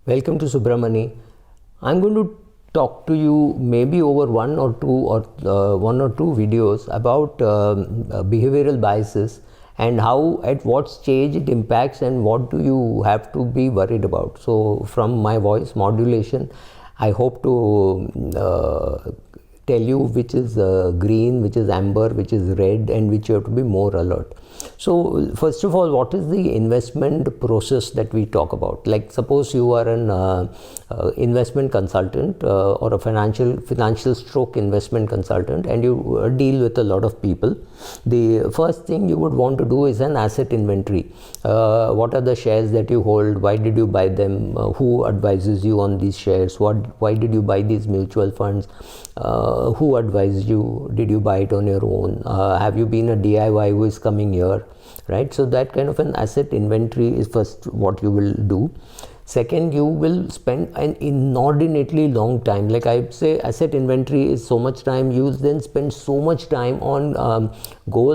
Welcome to Subramani. I'm going to talk to you maybe over one or two videos about behavioral biases and how at what stage it impacts and what do you have to be worried about. So from my voice modulation, I hope to tell you which is green, which is amber, which is red, and which you have to be more alert. So first of all, what is the investment process that we talk about? Like suppose you are an investment consultant or a financial stroke investment consultant, and you deal with a lot of people. The first thing you would want to do is an asset inventory. What are the shares that you hold? Why did you buy them? Who advises you on these shares? Why did you buy these mutual funds? Who advised you? Did you buy it on your own? Have you been a DIY who is coming here? Right? So that kind of an asset inventory is first what you will do. Second, you will spend an inordinately long time. Like I say, asset inventory is so much time. You then spend so much time on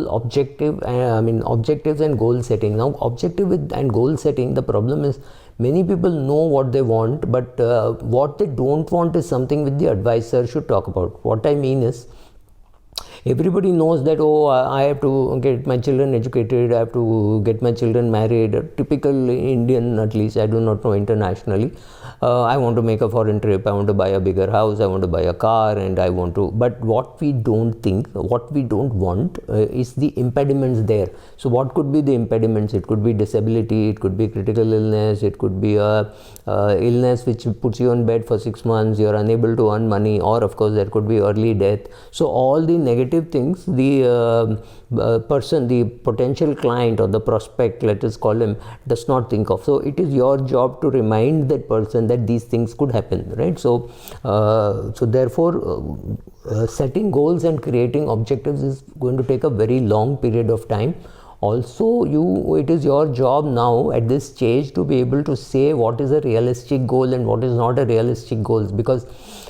objectives and goal setting. Now, objective and goal setting, the problem is many people know what they want, but what they don't want is something which the advisor should talk about. What I mean is, everybody knows that, I have to get my children educated, I have to get my children married. A typical Indian, at least, I do not know internationally. I want to make a foreign trip, I want to buy a bigger house, I want to buy a car, and I want to. But what we don't want is the impediments there. So what could be the impediments? It could be disability, it could be critical illness, it could be a illness which puts you on bed for 6 months, you're unable to earn money, or of course there could be early death. So all the negative things the person, the potential client or the prospect, let us call him, does not think of. So it is your job to remind that person that these things could happen, right? So therefore setting goals and creating objectives is going to take a very long period of time. Also, it is your job now at this stage to be able to say what is a realistic goal and what is not a realistic goal, because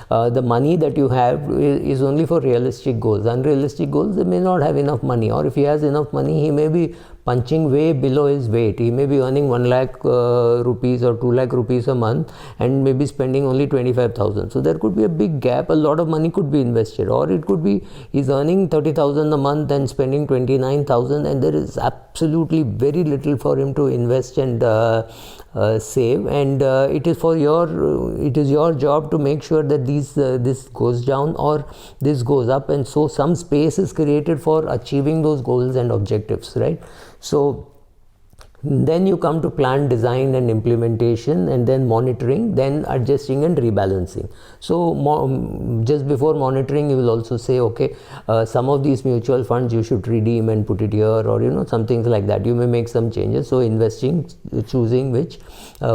the money that you have is only for realistic goals. Unrealistic goals, they may not have enough money, or if he has enough money, he may be punching way below his weight. He may be earning 1 lakh rupees or 2 lakh rupees a month and maybe spending only 25,000. So there could be a big gap. A lot of money could be invested, or it could be he's earning 30,000 a month and spending 29,000, and there is absolutely very little for him to invest and save. And it is your job to make sure that this goes down or this goes up, and so some space is created for achieving those goals and objectives, right? So then you come to plan, design and implementation, and then monitoring, then adjusting and rebalancing. So just before monitoring, you will also say, okay, some of these mutual funds you should redeem and put it here, or some things like that. You may make some changes. So investing, choosing which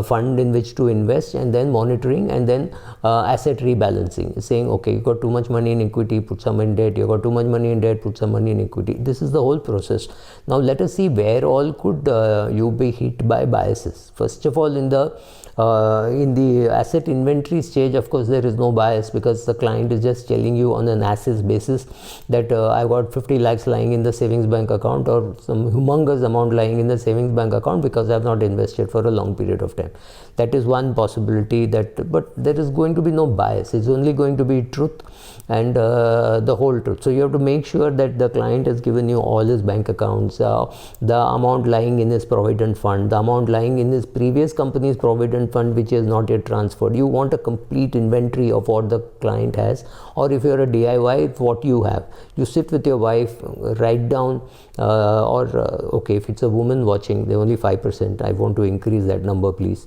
fund in which to invest, and then monitoring, and then asset rebalancing, saying, okay, you got too much money in equity, put some in debt. You got too much money in debt, put some money in equity. This is the whole process. Now let us see where all could you be hit by biases. First of all, in the asset inventory stage, of course, there is no bias, because the client is just telling you on an assess basis that I got 50 lakhs lying in the savings bank account, or some humongous amount lying in the savings bank account, because I have not invested for a long period of time. That is one possibility, but there is going to be no bias. It's only going to be truth and the whole truth. So you have to make sure that the client has given you all his bank accounts, the amount lying in his provident fund, the amount lying in his previous company's provident fund which is not yet transferred. You want a complete inventory of what the client has, or if you're a DIY, what you have. You sit with your wife, write down, okay, if it's a woman watching, they're only 5%, I want to increase that number, please.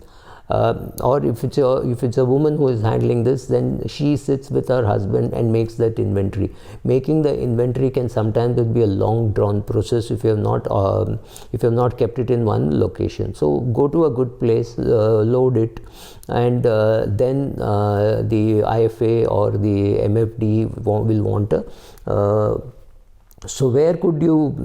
Or if it's a woman who is handling this, then she sits with her husband and makes that inventory. Making the inventory can sometimes be a long drawn process if you have not kept it in one location. So go to a good place, load it, and then the IFA or the MFD will want a so where could you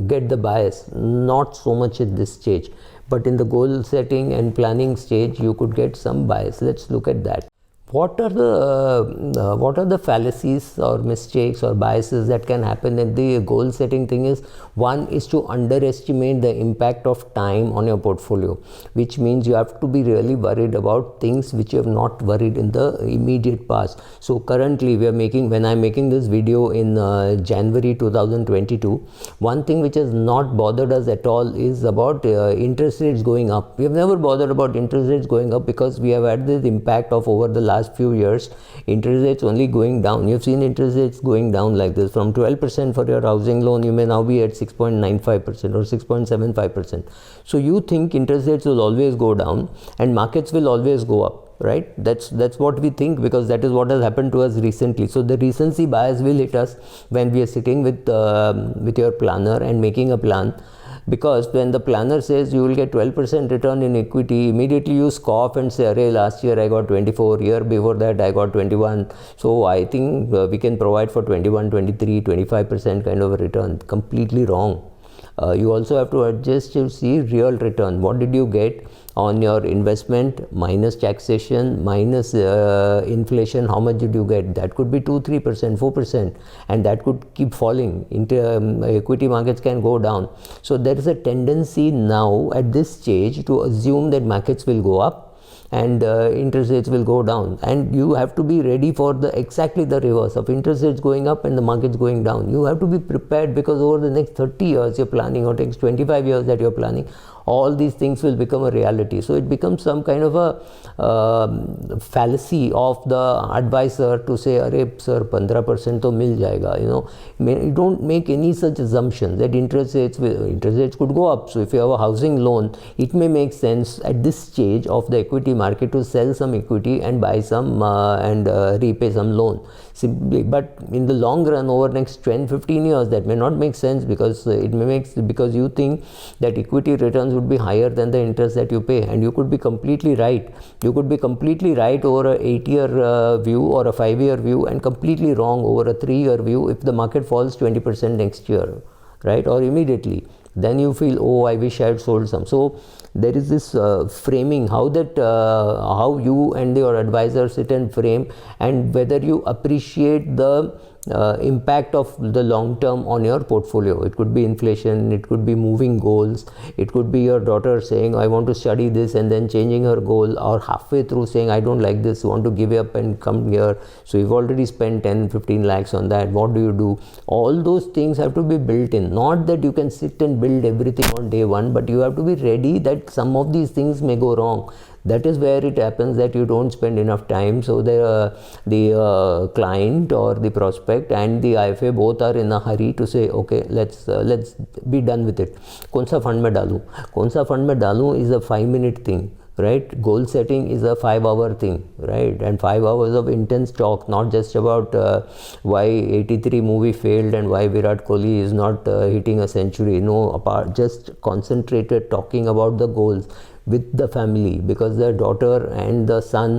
get the bias? Not so much at this stage, but in the goal setting and planning stage, you could get some bias. Let's look at that. what are the fallacies or mistakes or biases that can happen in the goal setting thing is, one is to underestimate the impact of time on your portfolio, which means you have to be really worried about things which you have not worried in the immediate past. So currently when I'm making this video in January 2022, one thing which has not bothered us at all is about interest rates going up. We have never bothered about interest rates going up because we have had this impact of over the last few years interest rates only going down. You've seen interest rates going down like this. From 12% for your housing loan, you may now be at 6.95% or 6.75%. So you think interest rates will always go down and markets will always go up, right? That's what we think, because that is what has happened to us recently. So the recency bias will hit us when we are sitting with your planner and making a plan. Because when the planner says you will get 12% return in equity, immediately you scoff and say, "Arey, last year I got 24, year before that I got 21. So I think we can provide for 21, 23, 25% kind of a return." Completely wrong. You also have to adjust to see real return. What did you get on your investment minus taxation minus inflation? How much did you get? That could be 2, 3%, 4%, and that could keep falling. Into equity markets can go down. So there is a tendency now at this stage to assume that markets will go up and interest rates will go down, and you have to be ready for exactly the reverse of interest rates going up and the markets going down. You have to be prepared, because over the next 30 years you're planning, or next 25 years that you're planning, all these things will become a reality. So it becomes some kind of a fallacy of the advisor to say, "Arey sir, 15% to mil jayega." You don't make any such assumption that interest rates could go up. So if you have a housing loan, it may make sense at this stage of the equity market to sell some equity and buy some and repay some loan simply. But in the long run, over next 10-15 years, that may not make sense, because because you think that equity returns would be higher than the interest that you pay, and you could be completely right. You could be completely right over a 8-year view or a 5-year view, and completely wrong over a 3-year view if the market falls 20% next year, right, or immediately. Then you feel, "Oh, I wish I had sold some." So there is this framing, how you and your advisor sit and frame, and whether you appreciate the impact of the long term on your portfolio. It could be inflation, it could be moving goals, it could be your daughter saying, "I want to study this," and then changing her goal, or halfway through saying, "I don't like this, want to give up and come here." So you've already spent 10-15 lakhs on that. What do? All those things have to be built in. Not that you can sit and build everything on day one, but you have to be ready that some of these things may go wrong. That is where it happens that you don't spend enough time. So the client or the prospect and the IFA both are in a hurry to say, "Okay, let's be done with it. कौन सा fund में डालूं? कौन सा fund में डालूं is a 5-minute thing, right? Goal setting is a 5-hour thing, right? And 5 hours of intense talk, not just about why 83 movie failed and why Virat Kohli is not hitting a century. No, just concentrated talking about the goals with the family, because the daughter and the son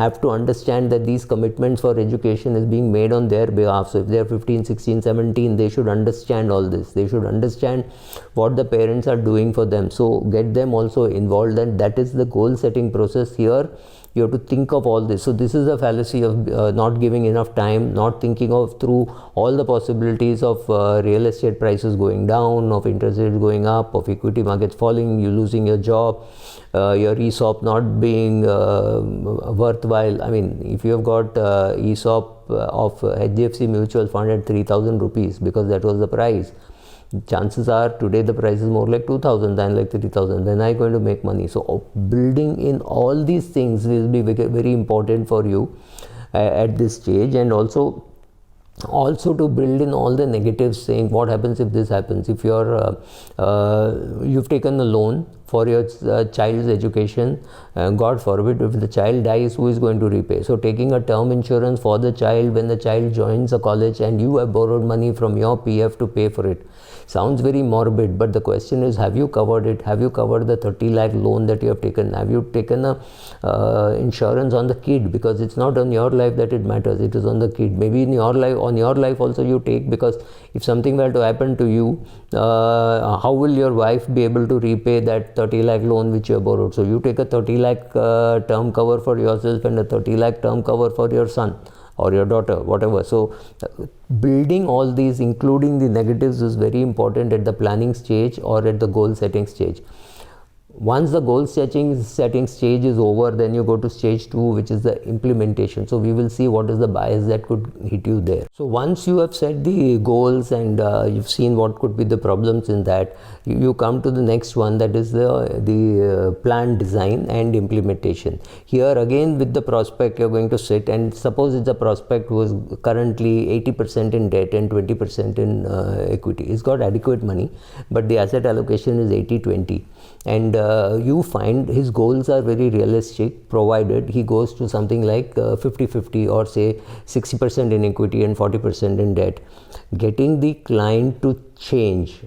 have to understand that these commitments for education is being made on their behalf. So if they are 15, 16, 17, they should understand all this. They should understand what the parents are doing for them. So get them also involved, and that is the goal setting process here. You have to think of all this. So this is a fallacy of not giving enough time, not thinking of through all the possibilities of real estate prices going down, of interest rates going up, of equity markets falling, you losing your job, your ESOP not being worthwhile. I mean, if you have got ESOP of HDFC Mutual Fund at 3,000 rupees because that was the price, chances are today the price is more like 2,000 than like 3,000. Then I'm going to make money. So building in all these things will be very important for you at this stage, and also to build in all the negatives, saying what happens if this happens. If you've taken a loan for your child's education, God forbid, if the child dies, who is going to repay? So taking a term insurance for the child when the child joins a college and you have borrowed money from your PF to pay for it. Sounds very morbid, but the question is, have you covered it? Have you covered the 30 lakh loan that you have taken? Have you taken a insurance on the kid? Because it's not on your life that it matters, it is on the kid. Maybe in your life, on your life also you take, because if something were to happen to you, how will your wife be able to repay that 30 lakh loan which you have borrowed. So you take a 30 lakh term cover for yourself and a 30 lakh term cover for your son or your daughter, whatever. So building all these, including the negatives, is very important at the planning stage or at the goal setting stage. Once the goal setting stage is over, then you go to stage 2, which is the implementation. So we will see what is the bias that could hit you there. So once you have set the goals and you've seen what could be the problems in that, you come to the next one, that is the plan design and implementation. Here again, with the prospect, you're going to sit, and suppose it's a prospect who is currently 80% in debt and 20% in equity. He's got adequate money, but the asset allocation is 80-20. And you find his goals are very realistic, provided he goes to something like 50-50 or say 60% in equity and 40% in debt. Getting the client to change,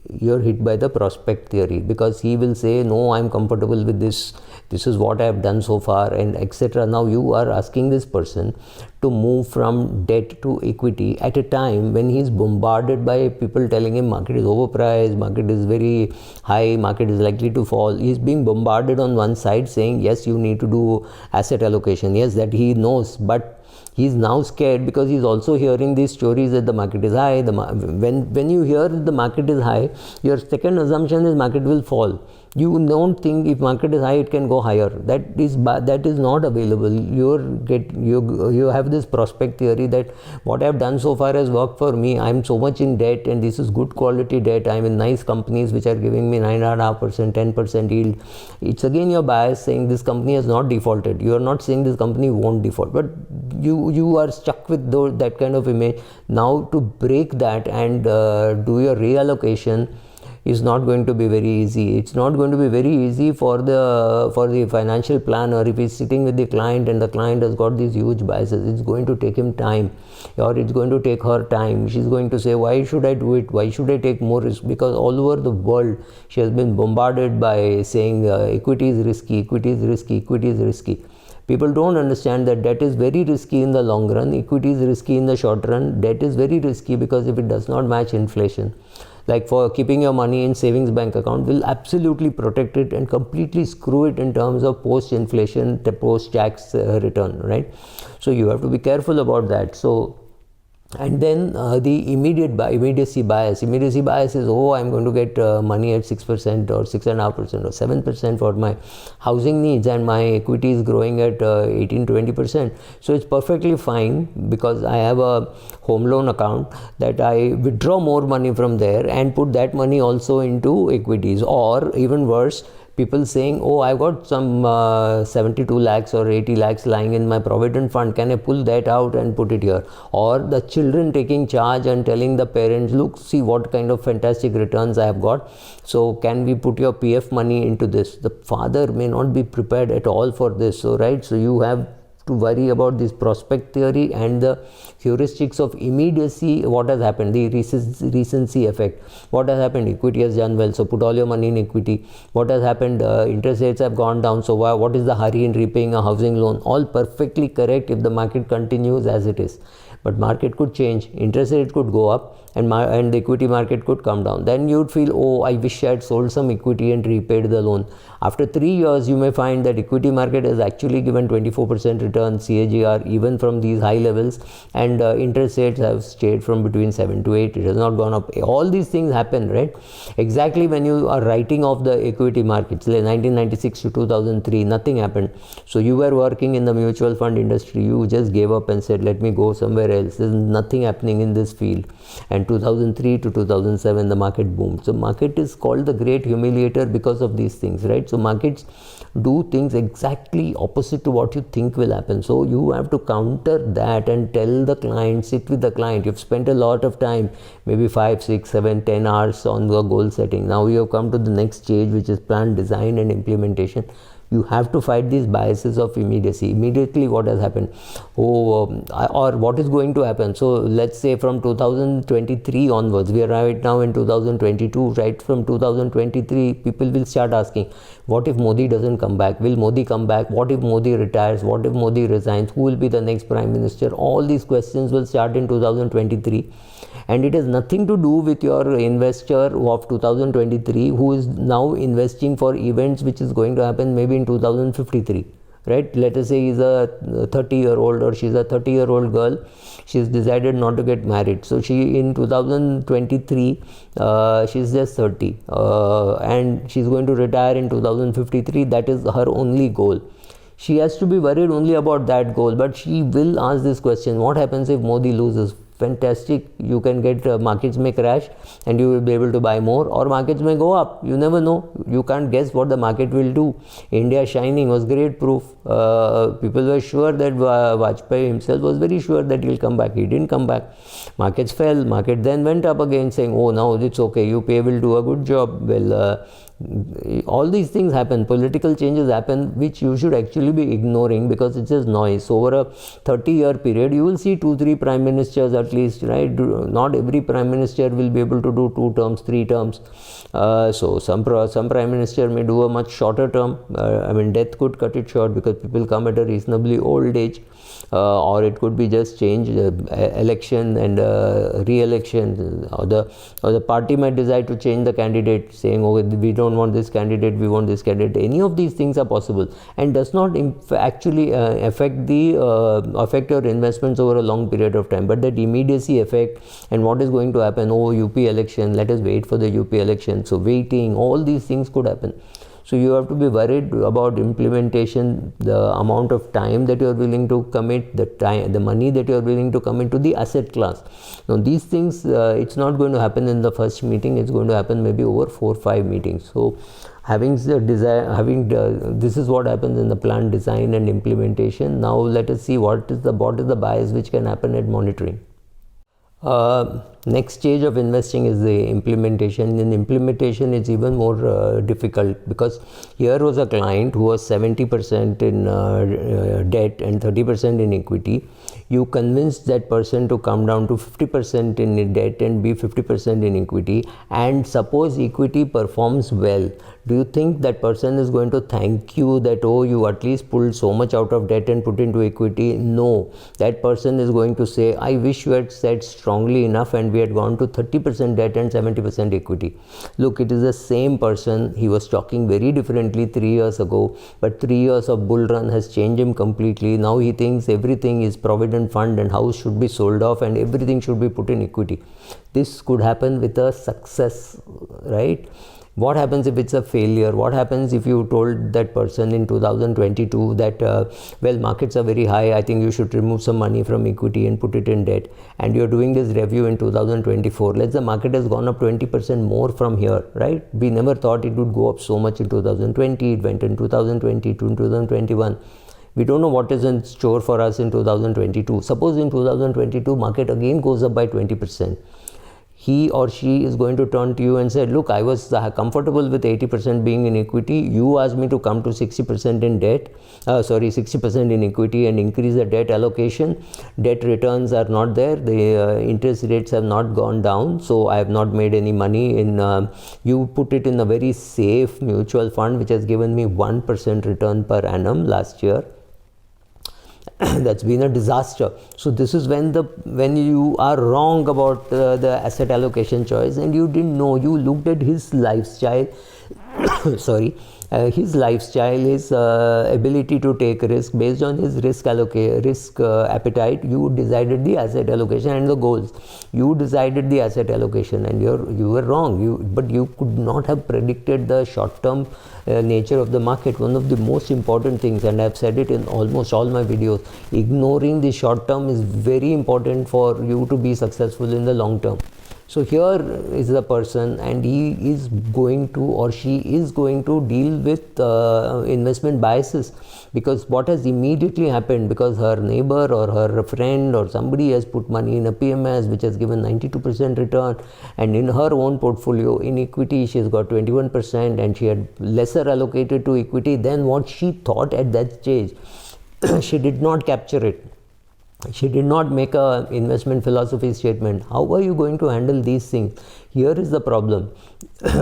you're hit by the prospect theory, because he will say, no, I'm comfortable with this, this is what I have done so far, and etc. Now you are asking this person to move from debt to equity at a time when he is bombarded by people telling him market is overpriced, market is very high, market is likely to fall. He is being bombarded on one side saying, yes, you need to do asset allocation. Yes, that he knows, but he is now scared because he is also hearing these stories that the market is high. When you hear that the market is high, your second assumption is market will fall. You don't think if market is high, it can go higher. That is not available. You have this prospect theory that what I have done so far has worked for me. I am so much in debt, and this is good quality debt. I am in nice companies which are giving me 9.5%, 10% yield. It's again your bias saying this company has not defaulted. You are not saying this company won't default, but you are stuck with that kind of image. Now to break that and do your reallocation is not going to be very easy. It's not going to be very easy for the financial planner if he's sitting with the client and the client has got these huge biases. It's going to take him time, or it's going to take her time. She's going to say, why should I do it? Why should I take more risk? Because all over the world she has been bombarded by saying equity is risky, equity is risky, equity is risky. People don't understand that debt is very risky in the long run, equity is risky in the short run. Debt is very risky because if it does not match inflation, like for keeping your money in savings bank account, will absolutely protect it and completely screw it in terms of post-inflation, post-tax return, right? So you have to be careful about that. So, and then the immediacy bias. Immediacy bias is, oh, I'm going to get money at 6% or 6.5% or 7% for my housing needs, and my equity is growing at 18-20%. So it's perfectly fine because I have a home loan account that I withdraw more money from there and put that money also into equities. Or even worse, people saying, oh, I've got some 72 lakhs or 80 lakhs lying in my provident fund. Can I pull that out and put it here? Or the children taking charge and telling the parents, look, see what kind of fantastic returns I have got. So can we put your PF money into this? The father may not be prepared at all for this. So, right. So you have to worry about this prospect theory and the heuristics of immediacy. What has happened? The recency effect. What has happened? Equity has done well, so put all your money in equity. What has happened? Interest rates have gone down, so what is the hurry in repaying a housing loan? All perfectly correct if the market continues as it is. But market could change, interest rate could go up, and the equity market could come down. Then you'd feel, oh, I wish I had sold some equity and repaid the loan. After 3 years, you may find that equity market has actually given 24% return CAGR even from these high levels, and interest rates have stayed from between 7 to 8. It has not gone up. All these things happen, right? Exactly when you are writing off the equity markets, like 1996 to 2003, nothing happened. So you were working in the mutual fund industry, you just gave up and said, let me go somewhere else. There's nothing happening in this field. And 2003 to 2007, the market boomed. So market is called the great humiliator because of these things, right? So markets do things exactly opposite to what you think will happen. So you have to counter that and tell the client, sit with the client. You've spent a lot of time, maybe 5, 6, 7, 10 hours on the goal setting. Now you have come to the next stage, which is plan design and implementation. You have to fight these biases of immediacy. Immediately what has happened, or what is going to happen. So let's say from 2023 onwards, we are right now in 2022, right? From 2023 people will start asking, what if Modi doesn't come back? Will Modi come back? What if Modi retires? What if Modi resigns? Who will be the next prime minister? All these questions will start in 2023, and it has nothing to do with your investor of 2023 who is now investing for events which is going to happen maybe in 2053. Right? Let us say he's a 30-year-old or she's a 30-year-old girl. She's decided not to get married. So she in 2023, she's just 30, and she's going to retire in 2053. That is her only goal. She has to be worried only about that goal, but she will ask this question: what happens if Modi loses? Fantastic, you can get markets may crash and you will be able to buy more, or markets may go up. You never know. You can't guess what the market will do. India shining was great proof. People were sure that Vajpayee himself was very sure that he'll come back. He didn't come back. Markets fell. Market then went up again, saying, oh, now it's okay, UPA will do a good job. Well, all these things happen, political changes happen, which you should actually be ignoring because it's just noise. Over a 30-year period, you will see 2-3 prime ministers at least, right? Not every prime minister will be able to do 2 terms, 3 terms. So some prime minister may do a much shorter term. I mean, death could cut it short because people come at a reasonably old age. Or it could be just change, election and re-election, or the party might decide to change the candidate, saying, oh, we don't want this candidate, we want this candidate. Any of these things are possible and does not actually affect your investments over a long period of time. But that immediacy effect and what is going to happen, oh, UP election, let us wait for the UP election. So waiting, all these things could happen. So you have to be worried about implementation, the amount of time that you are willing to commit, the money that you are willing to commit to the asset class. Now these things, it's not going to happen in the first meeting. It's going to happen maybe over 4-5 meetings. So having the desire, this is what happens in the plan design and implementation. Now let us see what is the bias which can happen at monitoring. Next stage of investing is the implementation. In implementation, it's even more difficult because here was a client who was 70% in debt and 30% in equity. You convinced that person to come down to 50% in debt and be 50% in equity, and suppose equity performs well. Do you think that person is going to thank you that, oh, you at least pulled so much out of debt and put into equity? No. That person is going to say, I wish you had said strongly enough and we had gone to 30% debt and 70% equity. Look, it is the same person. He was talking very differently 3 years ago, but 3 years of bull run has changed him completely. Now he thinks everything is provident fund and house should be sold off and everything should be put in equity. This could happen with a success, right? What happens if it's a failure? What happens if you told that person in 2022 that, well, markets are very high, I think you should remove some money from equity and put it in debt, and you're doing this review in 2024. Let's say the market has gone up 20% more from here, right? We never thought it would go up so much in 2020. It went in 2020 to 2021. We don't know what is in store for us in 2022. Suppose in 2022 market again goes up by 20%. He or she is going to turn to you and say, look, I was comfortable with 80% being in equity. You asked me to come to 60% in debt, 60% in equity and increase the debt allocation. Debt returns are not there. The interest rates have not gone down. So I have not made any money in, you put it in a very safe mutual fund, which has given me 1% return per annum last year. That's been a disaster. So this is when you are wrong about the asset allocation choice and you didn't know. You looked at his lifestyle his lifestyle, his ability to take risk. Based on his risk appetite, you decided the asset allocation and the goals. You decided the asset allocation and you were wrong. But you could not have predicted the short-term nature of the market. One of the most important things, and I've said it in almost all my videos, ignoring the short term is very important for you to be successful in the long term. So here is the person, and he is going to, or she is going to deal with investment biases, because what has immediately happened, because her neighbor or her friend or somebody has put money in a PMS which has given 92% return, and in her own portfolio in equity she has got 21%, and she had lesser allocated to equity than what she thought at that stage. She did not capture it. She did not make a investment philosophy statement. How are you going to handle these things? Here is the problem.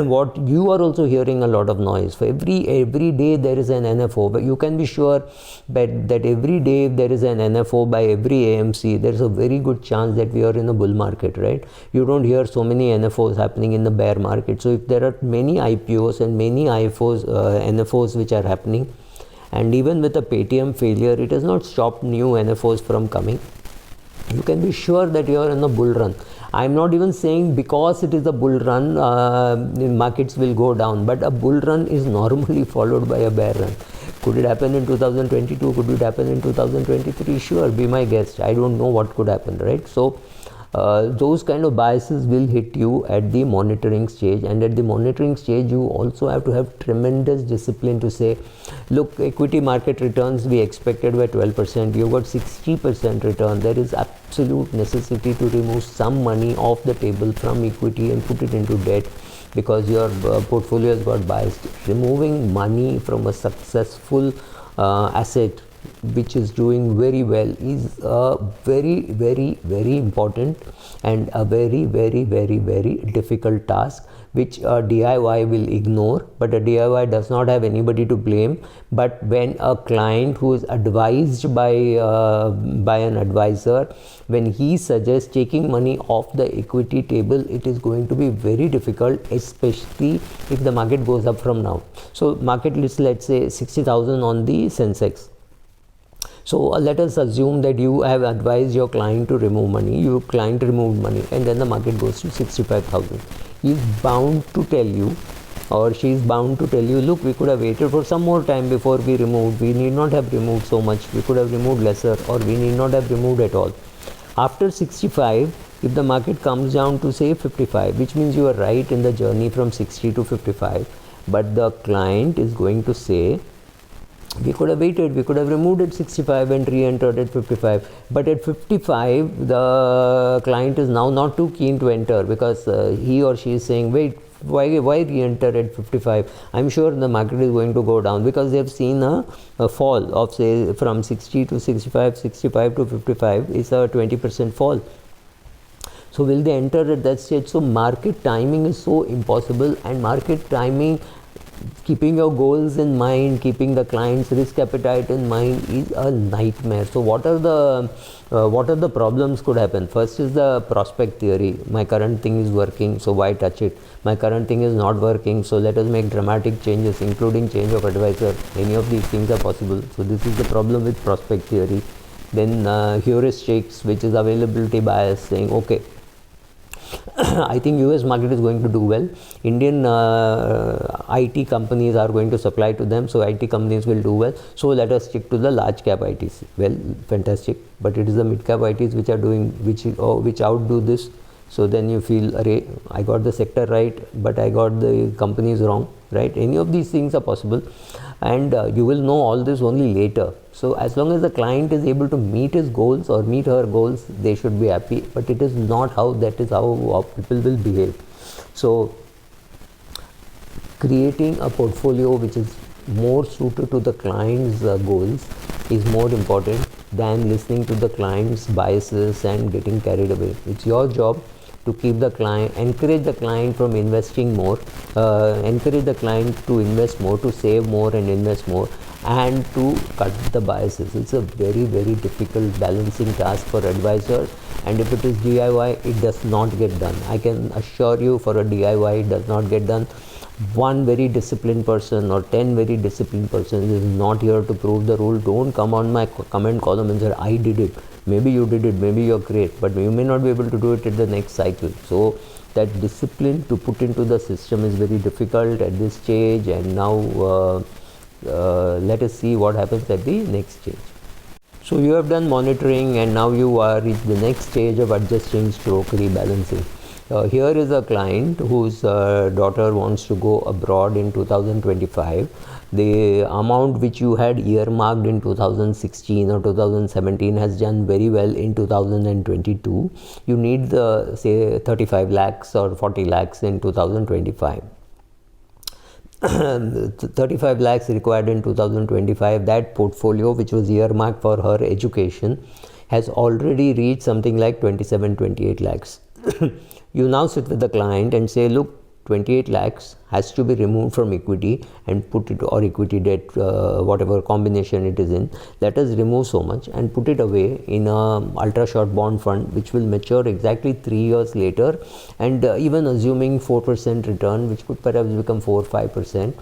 What you are also hearing a lot of noise. For every day there is an NFO, but you can be sure that every day if there is an NFO by every AMC, there is a very good chance that we are in a bull market, right? You don't hear so many NFOs happening in the bear market. So if there are many IPOs and many NFOs which are happening, and even with a Paytm failure, it has not stopped new NFOs from coming. You can be sure that you are in a bull run. I am not even saying because it is a bull run, markets will go down, but a bull run is normally followed by a bear run. Could it happen in 2022? Could it happen in 2023? Sure, be my guest. I don't know what could happen, right? So those kind of biases will hit you at the monitoring stage, and at the monitoring stage you also have to have tremendous discipline to say, look, equity market returns we expected were 12%, you got 60% return. There is absolute necessity to remove some money off the table from equity and put it into debt, because your portfolio has got biased. Removing money from a successful asset which is doing very well is a very, very, very important and a very, very, very, very difficult task, which a DIY will ignore. But a DIY does not have anybody to blame. But when a client who is advised by an advisor, when he suggests taking money off the equity table, it is going to be very difficult, especially if the market goes up from now. So market is, let's say, 60,000 on the Sensex. So let us assume that you have advised your client to remove money, your client removed money, and then the market goes to 65,000. He is bound to tell you, or she is bound to tell you, look, we could have waited for some more time before we removed. We need not have removed so much. We could have removed lesser, or we need not have removed at all. After 65, if the market comes down to say 55, which means you are right in the journey from 60 to 55, but the client is going to say, we could have waited, we could have removed at 65 and re-entered at 55. But at 55, the client is now not too keen to enter, because he or she is saying, wait, why re-enter at 55? I'm sure the market is going to go down, because they have seen a fall of, say, from 60 to 65, 65 to 55 is a 20% fall. So will they enter at that stage? So market timing is so impossible, and market timing, keeping your goals in mind, keeping the client's risk appetite in mind, is a nightmare. So what are the problems could happen? First is the prospect theory. My current thing is working, so why touch it? My current thing is not working, so let us make dramatic changes, including change of advisor. Any of these things are possible. So this is the problem with prospect theory. Then heuristics, which is availability bias, saying, okay, I think US market is going to do well. Indian IT companies are going to supply to them, so IT companies will do well. So let us stick to the large cap ITs. Well, fantastic, but it is the mid cap ITs which are doing, which outdo this. So then you feel, array, I got the sector right, but I got the companies wrong, right? Any of these things are possible, and you will know all this only later. So as long as the client is able to meet his goals or meet her goals, they should be happy. But it is not how how people will behave. So creating a portfolio which is more suited to the client's goals is more important than listening to the client's biases and getting carried away. It's your job to keep the client, encourage the client from investing more, encourage the client to invest more, to save more and invest more, and to cut the biases. It's a very, very difficult balancing task for advisors, and if it is DIY, it does not get done. I can assure you, for a DIY, it does not get done. One very disciplined person or 10 very disciplined persons is not here to prove the rule. Don't come on my comment column and say, I did it. Maybe you did it, maybe you're great, but you may not be able to do it at the next cycle. So that discipline to put into the system is very difficult at this stage, and now let us see what happens at the next stage. So you have done monitoring, and now you are reached the next stage of adjusting stroke rebalancing. Here is a client whose daughter wants to go abroad in 2025. The amount which you had earmarked in 2016 or 2017 has done very well in 2022. You need the say 35 lakhs or 40 lakhs in 2025. 35 lakhs required in 2025. That portfolio which was earmarked for her education has already reached something like 27-28 lakhs. You now sit with the client and say, look, 28 lakhs has to be removed from equity and put it, or equity debt, whatever combination it is in. Let us remove so much and put it away in a ultra short bond fund which will mature exactly 3 years later, and even assuming 4% return, which could perhaps become 4 or 5%,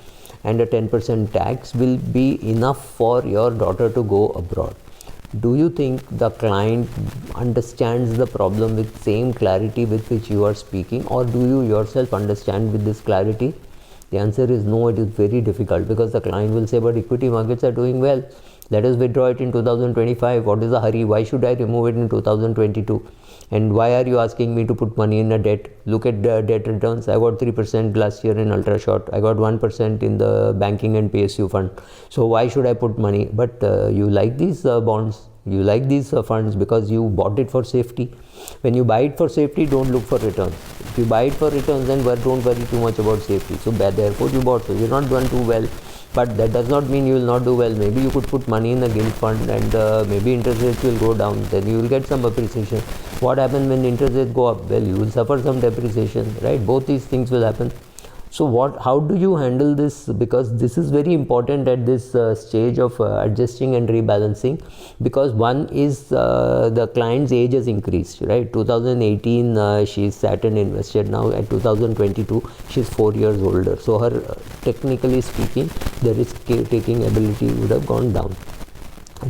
and a 10% tax, will be enough for your daughter to go abroad. Do you think the client understands the problem with same clarity with which you are speaking, or do you yourself understand with this clarity? The answer is no. It is very difficult, because the client will say, but equity markets are doing well, let us withdraw it in 2025. What is the hurry? Why should I remove it in 2022? And why are you asking me to put money in a debt? Look at the debt returns. I got 3% last year in ultra short. I got 1% in the banking and PSU fund. So why should I put money? But you like these bonds, you like these funds because you bought it for safety. When you buy it for safety, don't look for returns. If you buy it for returns, then don't worry too much about safety. So therefore you bought. So you're not done too well. But that does not mean you will not do well. Maybe you could put money in a gilt fund, and maybe interest rates will go down. Then you will get some appreciation. What happens when interest rates go up? Well, you will suffer some depreciation, right? Both these things will happen. So how do you handle this? Because this is very important at this stage of adjusting and rebalancing, because one is the client's age has increased, right? 2018 she sat and invested. Now at 2022 she's 4 years older, so her technically speaking the risk taking ability would have gone down.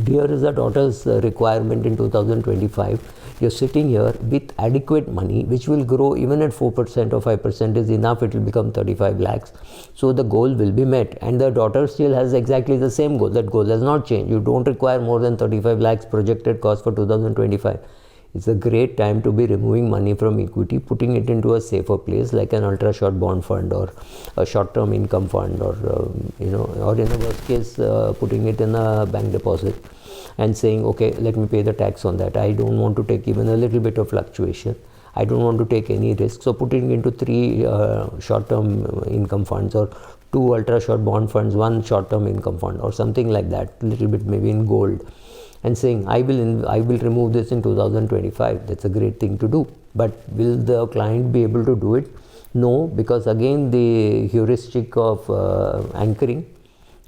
Here is the daughter's requirement in 2025. You're sitting here with adequate money, which will grow even at 4% or 5% is enough. It will become 35 lakhs. So the goal will be met, and the daughter still has exactly the same goal. That goal has not changed. You don't require more than 35 lakhs projected cost for 2025. It's a great time to be removing money from equity, putting it into a safer place like an ultra short bond fund or a short term income fund, or or in the worst case putting it in a bank deposit and saying, okay, let me pay the tax on that. I don't want to take even a little bit of fluctuation. I don't want to take any risk. So putting into 3 short term income funds, or 2 ultra short bond funds, 1 short term income fund, or something like that, little bit maybe in gold, and saying I will remove this in 2025. That's a great thing to do. But will the client be able to do it? No, because again the heuristic of anchoring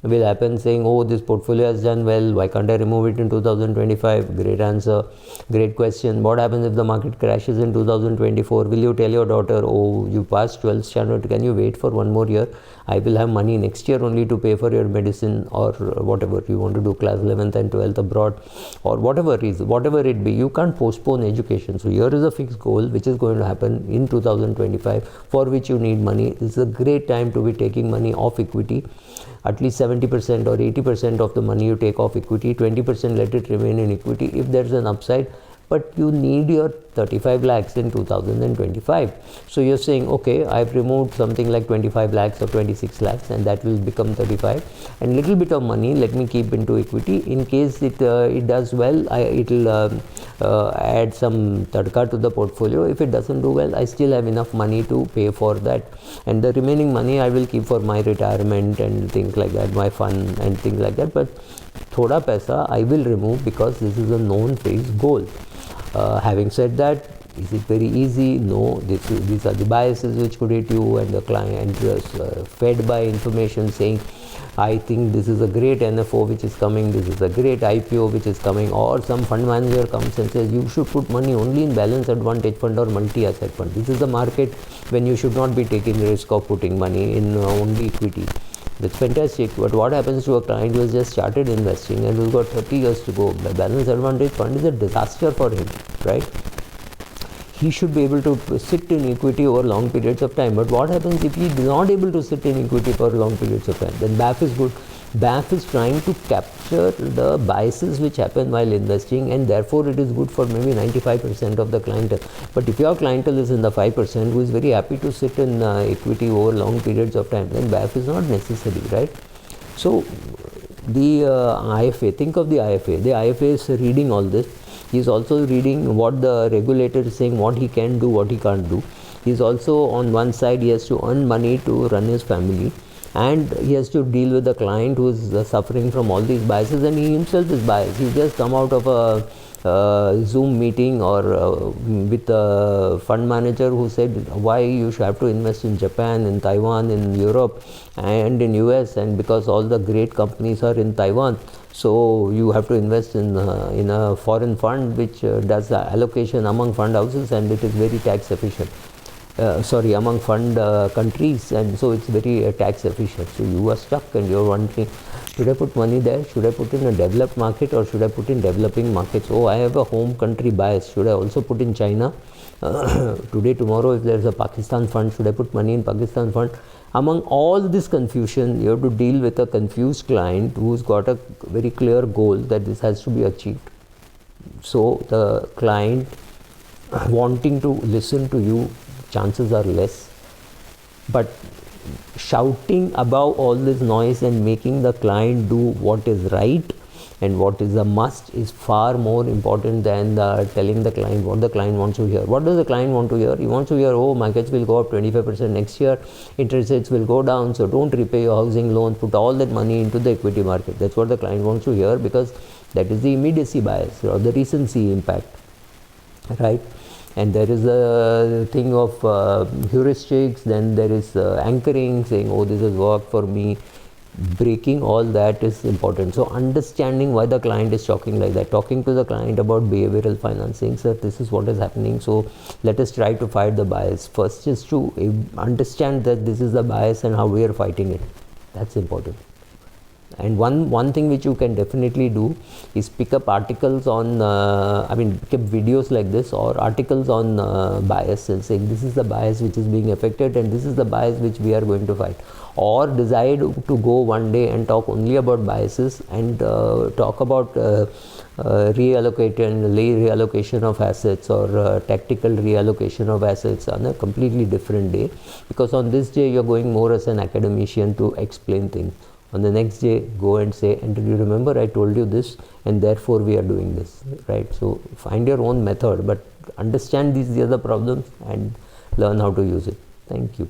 will happen, saying, oh, this portfolio has done well, why can't I remove it in 2025? Great answer, great question. What happens if the market crashes in 2024? Will you tell your daughter, oh, you passed 12th standard, can you wait for 1 more year? I will have money next year only to pay for your medicine, or whatever you want to do, class 11th and 12th abroad, or whatever it be. You can't postpone education. So here is a fixed goal which is going to happen in 2025, for which you need money. This is a great time to be taking money off equity. At least 70% or 80% of the money you take off equity, 20% let it remain in equity if there's an upside. But you need your 35 lakhs in 2025. So you're saying, okay, I've removed something like 25 lakhs or 26 lakhs, and that will become 35. And little bit of money, let me keep into equity. In case it does well, it will add some tadka to the portfolio. If it doesn't do well, I still have enough money to pay for that. And the remaining money I will keep for my retirement and things like that, my fun and things like that. But thoda paisa I will remove, because this is a known fixed goal. Having said that, is it very easy? No. These are the biases which could hit you, and the client is fed by information saying, I think this is a great NFO which is coming, this is a great IPO which is coming, or some fund manager comes and says you should put money only in balance advantage fund or multi-asset fund. This is the market when you should not be taking the risk of putting money in only equity. That's fantastic. But what happens to a client who has just started investing and who's got 30 years to go? The balance advantage fund is a disaster for him, right? He should be able to sit in equity over long periods of time. But what happens if he is not able to sit in equity for long periods of time? Then BAF is good. BAF is trying to capture the biases which happen while investing, and therefore it is good for maybe 95% of the clientele. But if your clientele is in the 5% who is very happy to sit in equity over long periods of time, then BAF is not necessary, right? So the IFA, think of the IFA. The IFA is reading all this. He is also reading what the regulator is saying, what he can do, what he can't do. He is also, on one side, he has to earn money to run his family, and he has to deal with the client who is suffering from all these biases, and he himself is biased. He just come out of a Zoom meeting or with a fund manager who said why you should have to invest in Japan, in Taiwan, in Europe and in US, and because all the great companies are in Taiwan, so you have to invest in a foreign fund which does the allocation among fund houses, and it is very tax efficient. Among fund countries, and so it's very tax efficient. So you are stuck and you're wondering, should I put money there? Should I put in a developed market, or should I put in developing markets? Oh, I have a home country bias. Should I also put in China? Today, tomorrow, if there's a Pakistan fund, should I put money in Pakistan fund? Among all this confusion, you have to deal with a confused client who's got a very clear goal that this has to be achieved. So the client wanting to listen to you, chances are less. But shouting above all this noise and making the client do what is right and what is a must is far more important than telling the client what the client wants to hear. What does the client want to hear? He wants to hear, oh, markets will go up 25% next year, interest rates will go down, so don't repay your housing loans, put all that money into the equity market. That's what the client wants to hear, because that is the immediacy bias or the recency impact, right? And there is a thing of heuristics, then there is anchoring, saying, oh, this has worked for me. Breaking all that is important. So understanding why the client is talking like that, talking to the client about behavioral financing, sir, this is what is happening, so let us try to fight the bias. First is to understand that this is the bias and how we are fighting it. That's important. And one thing which you can definitely do is pick up articles on, pick up videos like this or articles on bias, and saying this is the bias which is being affected and this is the bias which we are going to fight. Or decide to go one day and talk only about biases and talk about reallocation of assets or tactical reallocation of assets on a completely different day, because on this day you're going more as an academician to explain things. On the next day, go and say, and do you remember I told you this, and therefore we are doing this, right? So find your own method, but understand these are the problems and learn how to use it. Thank you.